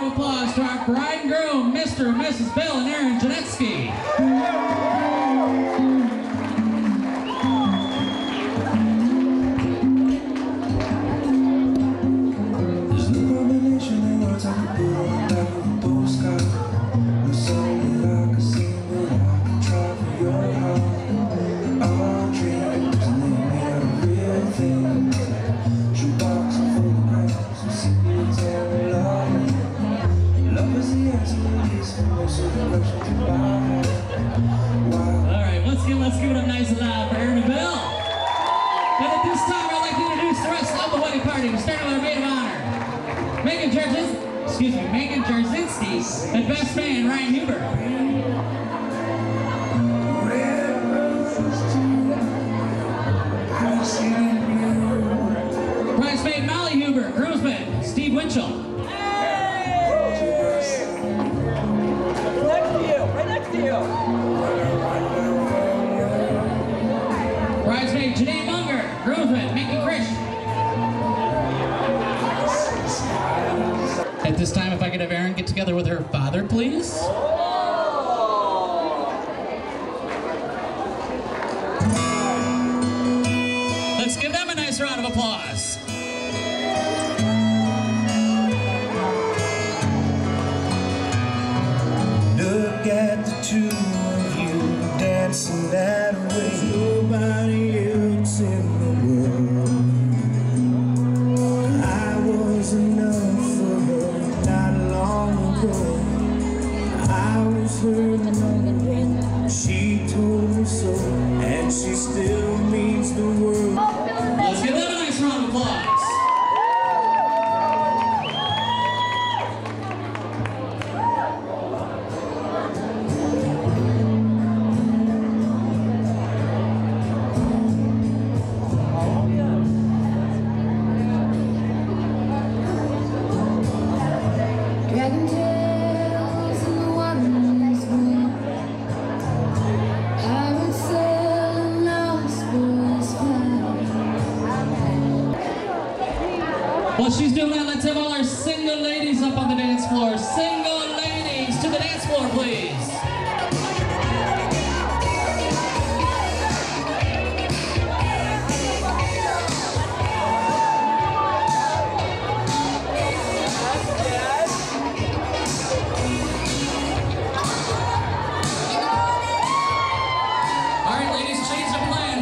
of applause to our bride and groom, Mr. and Mrs. Bill and Aaron Janetsky. There's no combination of words I could put on the back of a postcard. No song that I could sing, but I could try for your heart. All dreams, and they made out of real things. Shoebox and photographs, with secrets and love. Love is the answer to these for most of the questions in my head. Wow. Alright, let's give it up nice and loud for Aaron and Bill. And at this time, I'd like to introduce the rest of the wedding party. We start with our maid of honor, Megan Jarzinski, and best man, Ryan Huber. Bridesmaid Molly Huber, groomsman Steve Winchell. Next to you. Bridesmaid Janae Munger, groomsman Mickey Krish. At this time, if I could have Erin get together with her father, please. Let's give them a nice round of applause. Look at the two of you dancing that way. Nobody else in the world. I was enough for her not long ago. I was her number. She told me so, and she still means the world. Let's give them a nice round of applause. Dragon tails in the water's blue. Pirates sailing lost boys fly. While she's doing that, let's have all our single ladies up on the dance floor. Single ladies to the dance floor, please.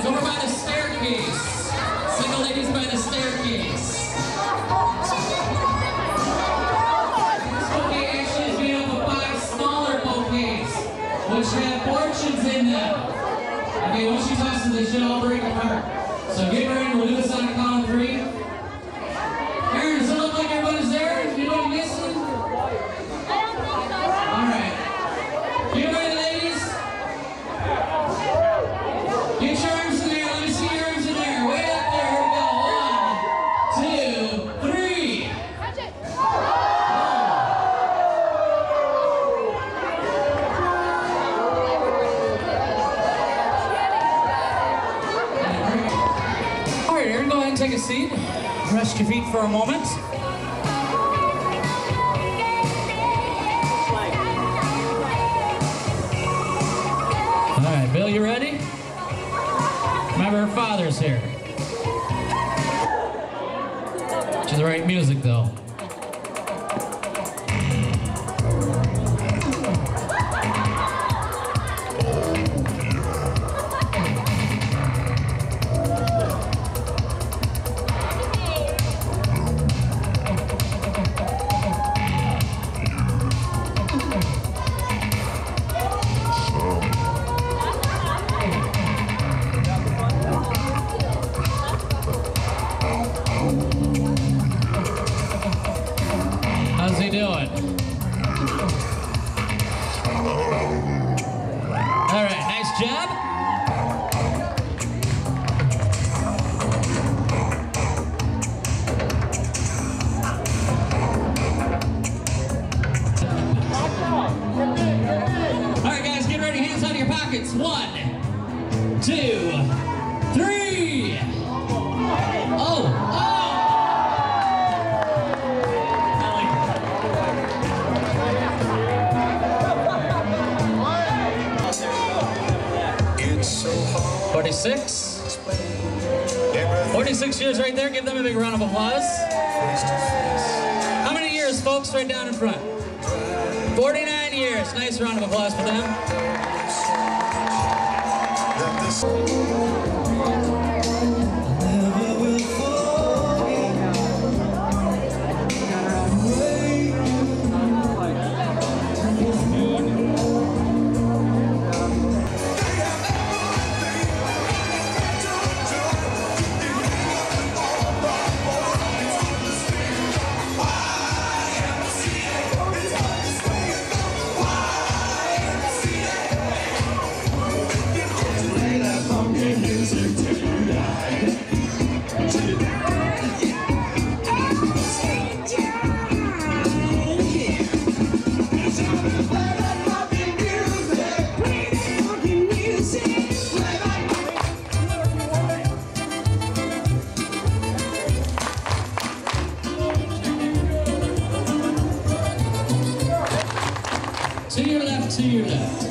Over by the staircase. Single ladies by the staircase. This bouquet actually is made up of 5 smaller bouquets, which have fortunes in them. Okay, once she tosses, they should all break apart. So get ready, we'll do this on a count of 3. Aaron, does it look like everybody's there? You know what you're missing? Alright. Get ready, ladies. Get your arms in there. Let me see your arms in there. Way up there. Here we go. 1, 2, 3. All right, Aaron, go ahead and take a seat. Rest your feet for a moment. All right, Bill, you ready? Remember, her father's here. To the right music, though. How's he doing? All right, nice job. All right, guys, get ready. Hands out of your pockets. 1, 2, 3. Oh! 46. 46 years right there. Give them a big round of applause. How many years, folks, right down in front? 49 years. Nice round of applause for them. To your left, to your left.